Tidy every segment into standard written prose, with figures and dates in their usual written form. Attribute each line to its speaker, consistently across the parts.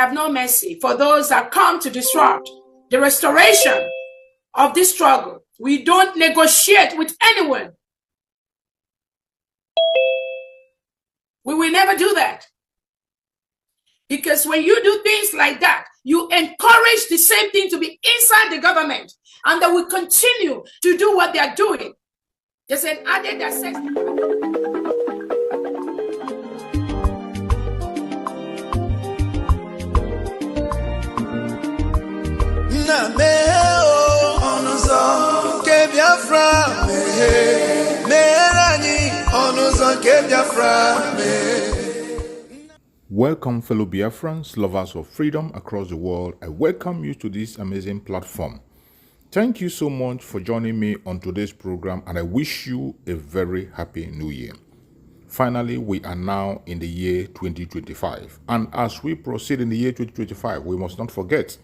Speaker 1: have no mercy for those that come to disrupt the restoration of this struggle. We don't negotiate with anyone. We will never do that. Because when you do things like that, you encourage the same thing to be inside the government, and they will continue to do what they are doing. There's an added access.
Speaker 2: Welcome, fellow Biafrans, lovers of freedom across the world. I welcome you to this amazing platform. Thank you so much for joining me on today's program, and I wish you a very happy new year. Finally, we are now in the year 2025, and as we proceed in the year 2025, we must not forget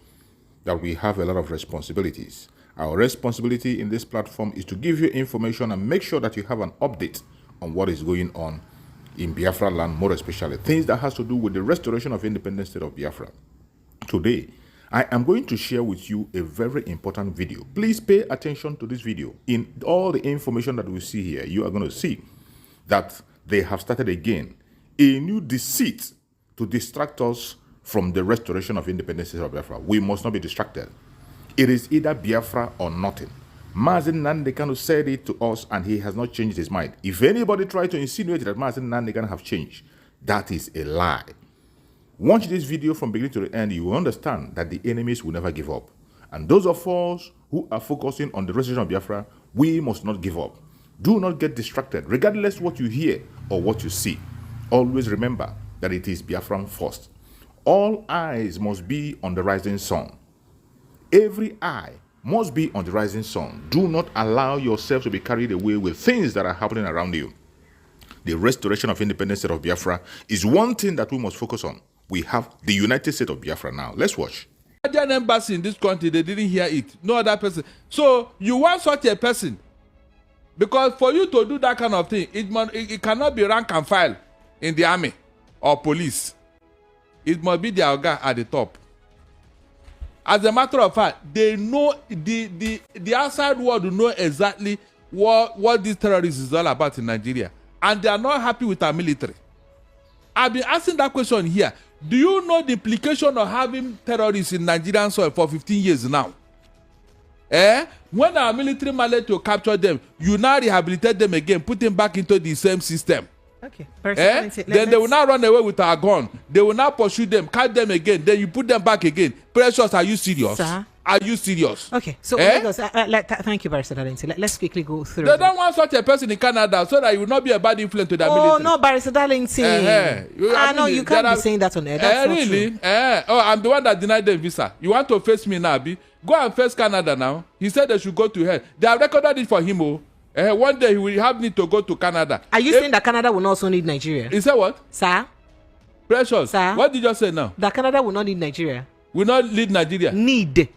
Speaker 2: that we have a lot of responsibilities. Our responsibility in this platform is to give you information and make sure that you have an update on what is going on in Biafra land, more especially things that has to do with the restoration of independent state of Biafra. Today, I am going to share with you a very important video. Please pay attention to this video. In all the information that we see here, you are going to see that they have started again a new deceit to distract us from the restoration of independent state of Biafra. We must not be distracted. It is either Biafra or nothing. Mazi Nnamdi Kanu said it to us, and he has not changed his mind. If anybody tries to insinuate that Mazi Nnamdi Kanu have changed, that is a lie. Watch this video from beginning to the end. You will understand that the enemies will never give up. And those of us who are focusing on the restoration of Biafra, we must not give up. Do not get distracted, regardless what you hear or what you see. Always remember that it is Biafran first. All eyes must be on the rising sun. Every eye must be on the rising sun. Do not allow yourself to be carried away with things that are happening around you. The restoration of independent state of Biafra is one thing that we must focus on. We have the United States of Biafra now. Let's watch.
Speaker 3: Indian embassy in this country, they didn't hear it. No other person. So you want such a person, because for you to do that kind of thing, it cannot be rank and file in the army or police. It must be the Oga at the top. As a matter of fact, they know the outside world will know exactly what this terrorism is all about in Nigeria, and they are not happy with our military. I've been asking that question here. Do you know the implication of having terrorists in Nigerian soil for 15 years now? When our military managed to capture them, you now rehabilitate them again, put them back into the same system. Okay. Then they will now run away with our gun. They will now pursue them, catch them again. Then you put them back again. Precious, are you serious? Sir? Are you serious?
Speaker 4: Okay. So thank you, Barrister Darlington. Let's quickly go through.
Speaker 3: They don't want such a person in Canada so that you will not be a bad influence to their military.
Speaker 4: Oh no, Barrister Darlington. I know you can't be saying that on air. That's not
Speaker 3: really
Speaker 4: true.
Speaker 3: Oh, I'm the one that denied them visa. You want to face me now, Abi? Go and face Canada now. He said they should go to hell. They have recorded it for him. Oh. One day he will have need to go to Canada.
Speaker 4: Are you saying that Canada will not also need Nigeria?
Speaker 3: He said what?
Speaker 4: Sir?
Speaker 3: Precious.
Speaker 4: Sir?
Speaker 3: What did you just say now?
Speaker 4: That Canada will not need Nigeria.
Speaker 3: Will not need Nigeria?
Speaker 4: Need?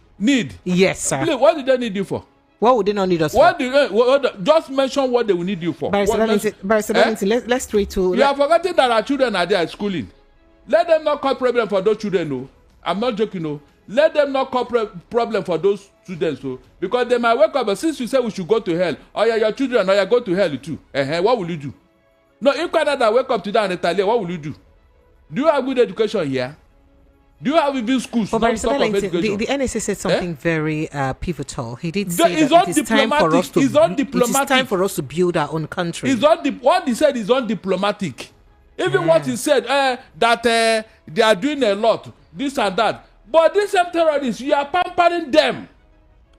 Speaker 4: Yes, sir.
Speaker 3: Please, what did they need you for?
Speaker 4: What would they not need us
Speaker 3: for? Just mention what they will need you for.
Speaker 4: Barrister Darlington, let's straight to...
Speaker 3: You are forgetting that our children are there schooling. Let them not cause problem for those children, no. I'm not joking, no. Let them not cause problem for those students, so because they might wake up. But since you say we should go to hell, oh yeah, your children, oh yeah, go to hell too. What will you do? No, if Canada wake up today and retaliate, what will you do? Do you have good education here? Do you have even schools?
Speaker 4: But the NSA said something very pivotal. He did say that it is time for us to. It is time for us to build our own country.
Speaker 3: What he said is undiplomatic. Even what he said that they are doing a lot, this and that. But these same terrorists, you are pampering them.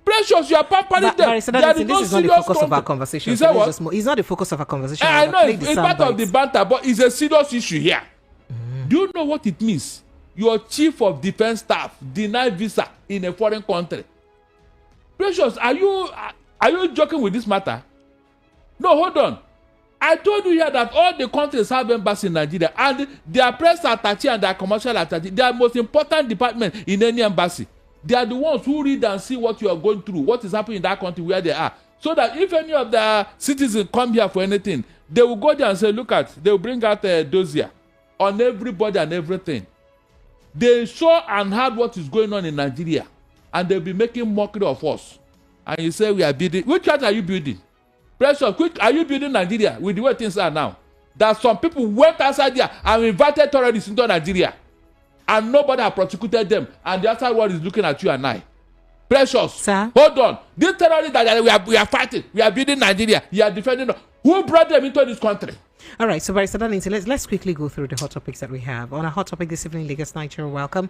Speaker 3: Precious, you are pampering them.
Speaker 4: This is not the focus of our conversation.
Speaker 3: It's
Speaker 4: not the focus of our conversation.
Speaker 3: I know it's part of the banter, but it's a serious issue here. Do you know what it means? Your chief of defense staff denied visa in a foreign country. Precious, are you joking with this matter? No, hold on. I told you here that all the countries have embassies in Nigeria, and their press attaché and their commercial attaché, they are the most important department in any embassy. They are the ones who read and see what you are going through, what is happening in that country where they are. So that if any of the citizens come here for anything, they will go there and say, look at, they will bring out a dossier on everybody and everything. They saw and heard what is going on in Nigeria, and they'll be making mockery of us. And you say we are building. Which church are you building? Precious, are you building Nigeria with the way things are now? That some people went outside there and invited terrorists into Nigeria, and nobody has prosecuted them, and the outside world is looking at you and I. Precious,
Speaker 4: sir,
Speaker 3: hold on. These terrorists that we are fighting, we are building Nigeria, you are defending them. Who brought them into this country?
Speaker 4: All right, so Barrister Darlington, let's quickly go through the hot topics that we have. On a hot topic this evening, Lagos, Nigeria, welcome.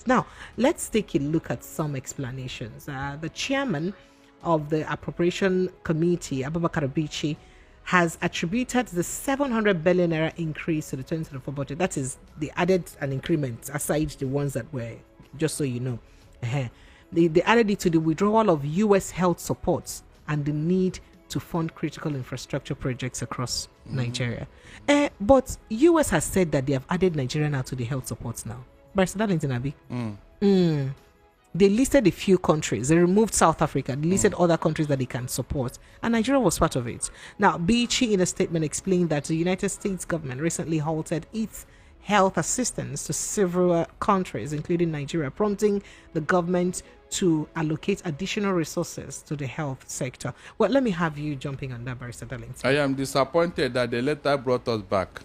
Speaker 4: Now, let's take a look at some explanations. The chairman of the Appropriation Committee, Abubakar Abichi, has attributed the 700 billion naira increase to the 2024 budget. That is, they added an increment aside the ones that were, just so you know. They added it to the withdrawal of U.S. health supports and the need to fund critical infrastructure projects across Nigeria. But U.S. has said that they have added Nigeria now to the health supports now. Barrister Darlington Abi. They listed a few countries. They removed South Africa. They listed other countries that they can support. And Nigeria was part of it. Now, Bichi in a statement explained that the United States government recently halted its health assistance to several countries, including Nigeria, prompting the government to allocate additional resources to the health sector. Well, let me have you jumping on that, Barrister Darlington.
Speaker 3: I am disappointed that the letter brought us back.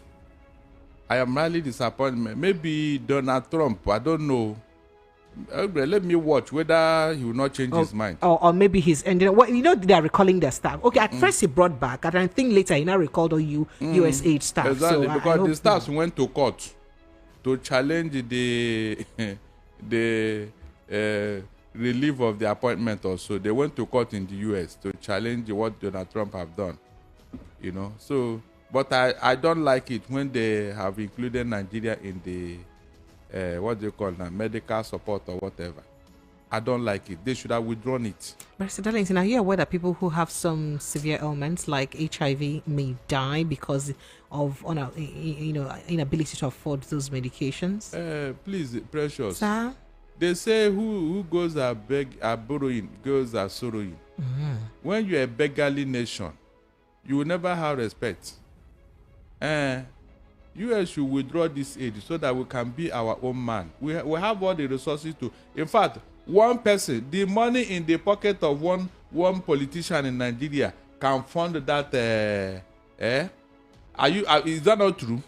Speaker 3: I am really disappointed. Maybe Donald Trump, I don't know. Let me watch whether he will not change his mind.
Speaker 4: Or maybe he's ending. Well, you know, they are recalling their staff. Okay, at first he brought back, and I think later he now recalled all US aid staff.
Speaker 3: Exactly,
Speaker 4: so
Speaker 3: because the staffs went to court to challenge the relief of the appointment also. They went to court in the US to challenge what Donald Trump have done. You know, so, but I don't like it when they have included Nigeria in the what do you call that, medical support or whatever. I don't like it. They should have withdrawn it.
Speaker 4: Barrister Darlington, are you aware that people who have some severe ailments like HIV may die because of inability to afford those medications?
Speaker 3: Please, Precious.
Speaker 4: Sir?
Speaker 3: They say who goes are borrowing, goes are sorrowing. When you're a beggarly nation, you will never have respect. US should withdraw this aid so that we can be our own man. We have all the resources to. In fact, one person, the money in the pocket of one politician in Nigeria can fund that. Is that not true?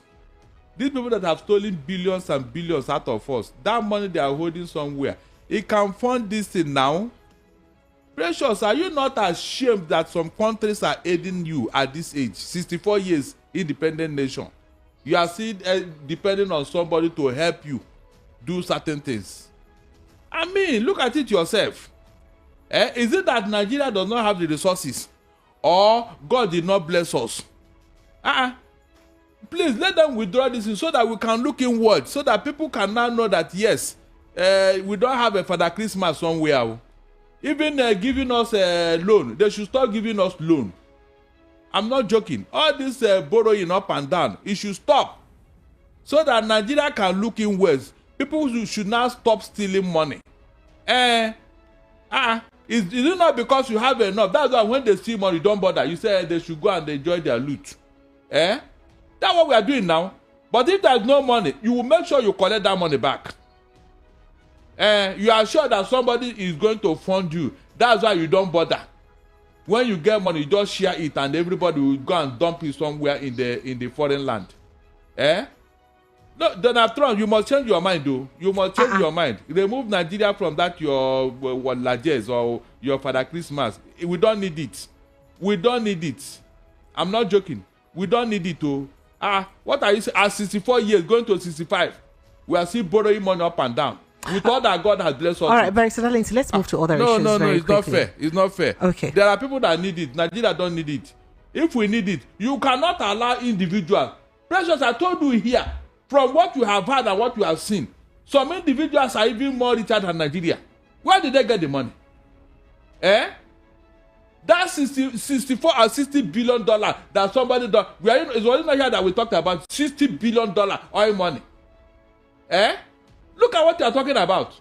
Speaker 3: These people that have stolen billions and billions out of us, that money they are holding somewhere, it can fund this thing now. Precious, are you not ashamed that some countries are aiding you at this age, 64 years, independent nation? You are still depending on somebody to help you do certain things. I mean, look at it yourself. Is it that Nigeria does not have the resources, or God did not bless us? Please let them withdraw this so that we can look inward, so that people can now know that yes, we don't have a Father Christmas somewhere. Even giving us a loan, they should stop giving us loan. I'm not joking. All this borrowing up and down, it should stop, so that Nigeria can look inwards. People should now stop stealing money. Is it not because you have enough? That's why when they steal money, don't bother. You say they should go and enjoy their loot. That's what we are doing now. But if there's no money, you will make sure you collect that money back. You are sure that somebody is going to fund you. That's why you don't bother. When you get money, you just share it, and everybody will go and dump it somewhere in the foreign land. No, Donald Trump, you must change your mind, though. You must change your mind. Remove Nigeria from that your largesse or your Father Christmas. We don't need it. We don't need it. I'm not joking. We don't need it, though. What are you saying? At 64 years, going to 65, we are still borrowing money up and down. With all that God has blessed us. All
Speaker 4: right, Barrister Darlington, let's move to other issues.
Speaker 3: No, it's quickly. Not fair. It's not fair.
Speaker 4: Okay.
Speaker 3: There are people that need it. Nigeria don't need it. If we need it, you cannot allow individuals. Precious, I told you here, from what you have heard and what you have seen, some individuals are even more richer than Nigeria. Where did they get the money? That 64 or $60 billion that somebody done. It's only not here that we talked about $60 billion oil money. Look at what you are talking about.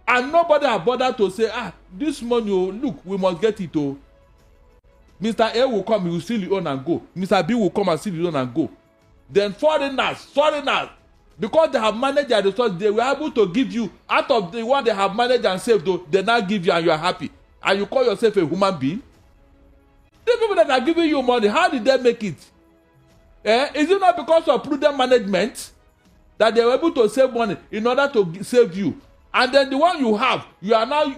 Speaker 3: And nobody has bothered to say, this money, look, we must get it. Mr. A will come, he will steal his own and go. Mr. B will come and steal his own and go. Then foreigners, because they have managed their resources, they were able to give you, out of the one they have managed and saved, though, they now give you and you are happy. And you call yourself a human being? The people that are giving you money, how did they make it? Is it not because of prudent management that they were able to save money in order to save you? And then the one you have, you are now...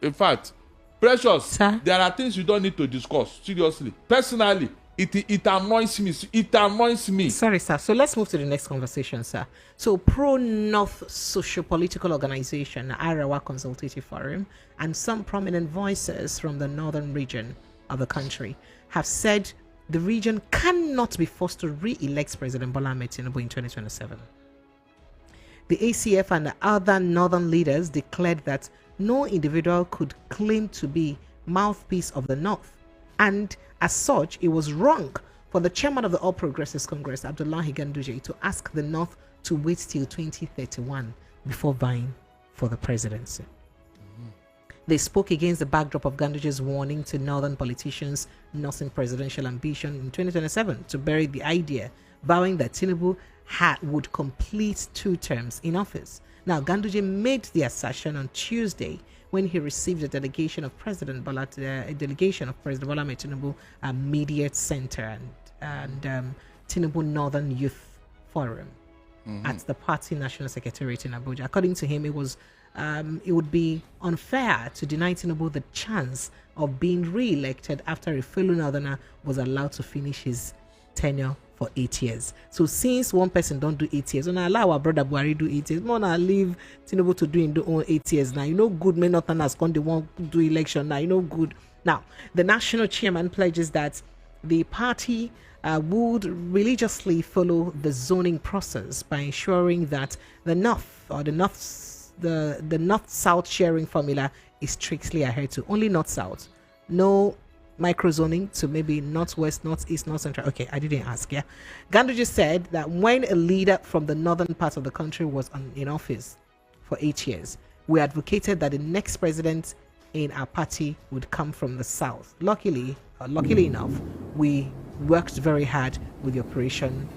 Speaker 3: In fact, Precious,
Speaker 4: Sir?
Speaker 3: there are things you don't need to discuss, seriously. Personally, it annoys me. It annoys me.
Speaker 4: Sorry, sir. So let's move to the next conversation, sir. So Pro-North Socio-Political Organization, Arawa Consultative Forum, and some prominent voices from the northern region of the country have said the region cannot be forced to re-elect President Bola Ahmed Tinubu in 2027. The ACF and the other northern leaders declared that no individual could claim to be mouthpiece of the North, and as such, it was wrong for the chairman of the All Progressives Congress, Abdullahi Ganduje, to ask the North to wait till 2031 before vying for the presidency. They spoke against the backdrop of Ganduje's warning to northern politicians nursing presidential ambition in 2027 to bury the idea, vowing that Tinubu would complete 2 terms in office. Now, Ganduje made the assertion on Tuesday when he received a delegation of President Bola Ahmed Tinubu Media Center and Tinubu Northern Youth Forum at the party national secretariat in Abuja. According to him, it would be unfair to deny Tinubu the chance of being re-elected after a fellow northerner was allowed to finish his tenure for 8 years. So since one person don't do 8 years, when I allow our brother Buhari do 8 years, more I leave Tinubu to do in the own 8 years now. You know, good men northerners come, they want to do election now. You know, good. Now, the national chairman pledges that the party would religiously follow the zoning process by ensuring that the north-south sharing formula is strictly adhered to. Only north-south. No microzoning to maybe northwest, northeast, north central. Okay, I didn't ask. Yeah, Ganduje said that when a leader from the northern part of the country was in office for 8 years, we advocated that the next president in our party would come from the south. Luckily enough, we worked very hard with the operation,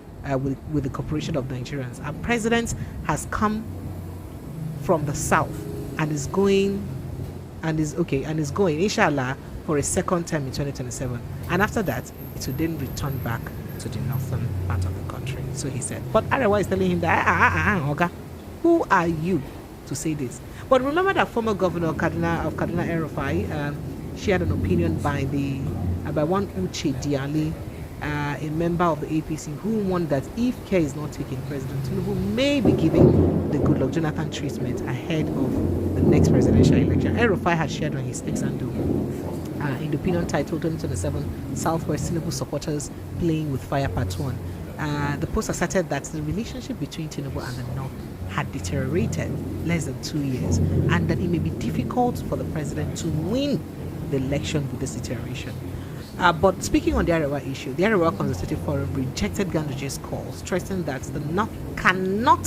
Speaker 4: with the cooperation of Nigerians. Our president has come from the south and is going, inshallah, for a second term in 2027, and after that it will then return back to the northern part of the country. So he said, but Arawa is telling him that Oga, who are you to say this? But remember that former governor of Kaduna El-Rufai shared an opinion by one Uche Diali, a member of the APC, who warned that if care is not taken, President Tinubu may be giving the Goodluck Jonathan treatment ahead of the next presidential election. El-Rufai had shared on his X handle in the opinion titled 2027 Southwest Tinubu Supporters Playing with Fire Part 1. The post asserted that the relationship between Tinubu and the North had deteriorated less than 2 years, and that it may be difficult for the president to win the election with this deterioration. But speaking on the Arawa issue, the Arawa Consultative Forum rejected Ganduje's call, stressing that the North cannot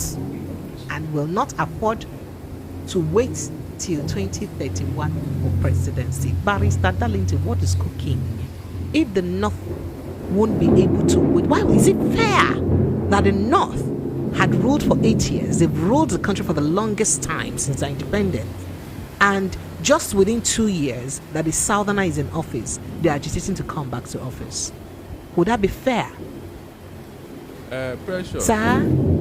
Speaker 4: and will not afford to wait till 2031 for presidency. Barrister Darlington, what is cooking? If the North won't be able to wait, why is it fair that the North had ruled for 8 years? They've ruled the country for the longest time since our independence, and just within 2 years that the Southerner is in office, they are agitating to come back to office. Would that be fair?
Speaker 3: Precious.
Speaker 4: Sir?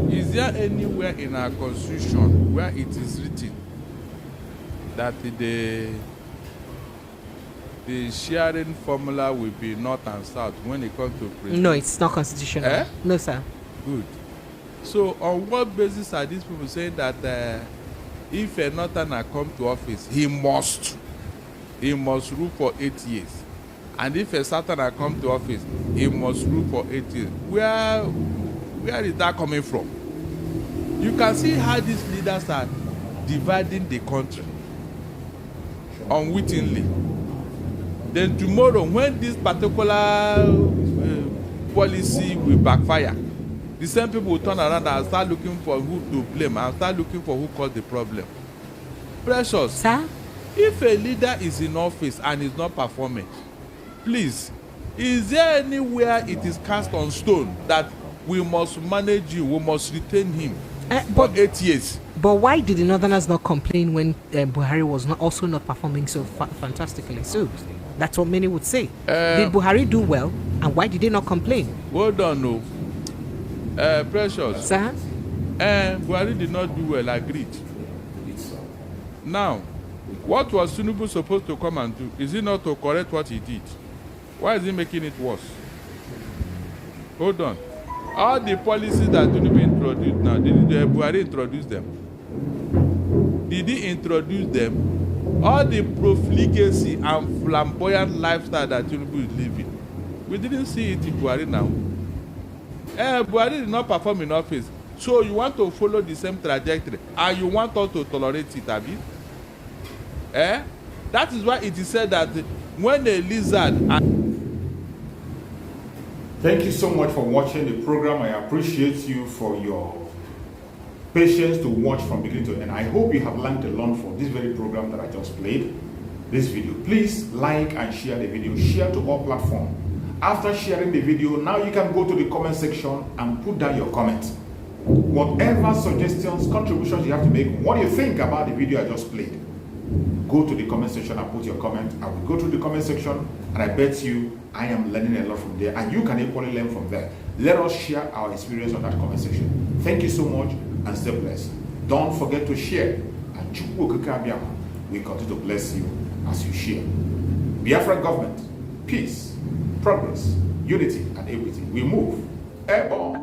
Speaker 3: Is there anywhere in our constitution where it is written that the sharing formula will be north and south when it comes to president?
Speaker 4: No, it's not constitutional. No, sir.
Speaker 3: Good. So on what basis are these people saying that if a northerner come to office, he must rule for 8 years, and if a southerner come to office, he must rule for 8 years? Where is that coming from? You can see how these leaders are dividing the country unwittingly. Then tomorrow, when this particular policy will backfire, the same people will turn around and start looking for who to blame and start looking for who caused the problem. Precious,
Speaker 4: Sir?
Speaker 3: If a leader is in office and is not performing, please, is there anywhere it is cast on stone that we must manage you, we must retain him for
Speaker 4: but
Speaker 3: 8 years.
Speaker 4: But why did the Northerners not complain when Buhari was also not performing so fantastically? So that's what many would say. Did Buhari do well, and why did they not complain?
Speaker 3: Hold on, no. Precious.
Speaker 4: Sir?
Speaker 3: Buhari did not do well, agreed. Now, what was Tinubu supposed to come and do? Is it not to correct what he did? Why is he making it worse? Hold on. All the policies that Tinubu introduced now, did Buhari introduce them? Did he introduce them? All the profligacy and flamboyant lifestyle that Tinubu is living, we didn't see it in Buhari now. Buhari did not perform in office. So you want to follow the same trajectory and you want us to tolerate it, Abi? That is why it is said that when a lizard...
Speaker 2: Thank you so much for watching the program. I appreciate you for your patience to watch from beginning to end. I hope you have learned a lot from this very program that I just played, this video. Please like and share the video. Share to all platforms. After sharing the video, now you can go to the comment section and put down your comments. Whatever suggestions, contributions you have to make, what do you think about the video I just played? Go to the comment section and put your comment. I will go to the comment section and I bet you I am learning a lot from there and you can equally learn from there. Let us share our experience on that comment section. Thank you so much and stay blessed. Don't forget to share, and we continue to bless you as you share. Biafra government, peace, progress, unity and equity. We move airborne.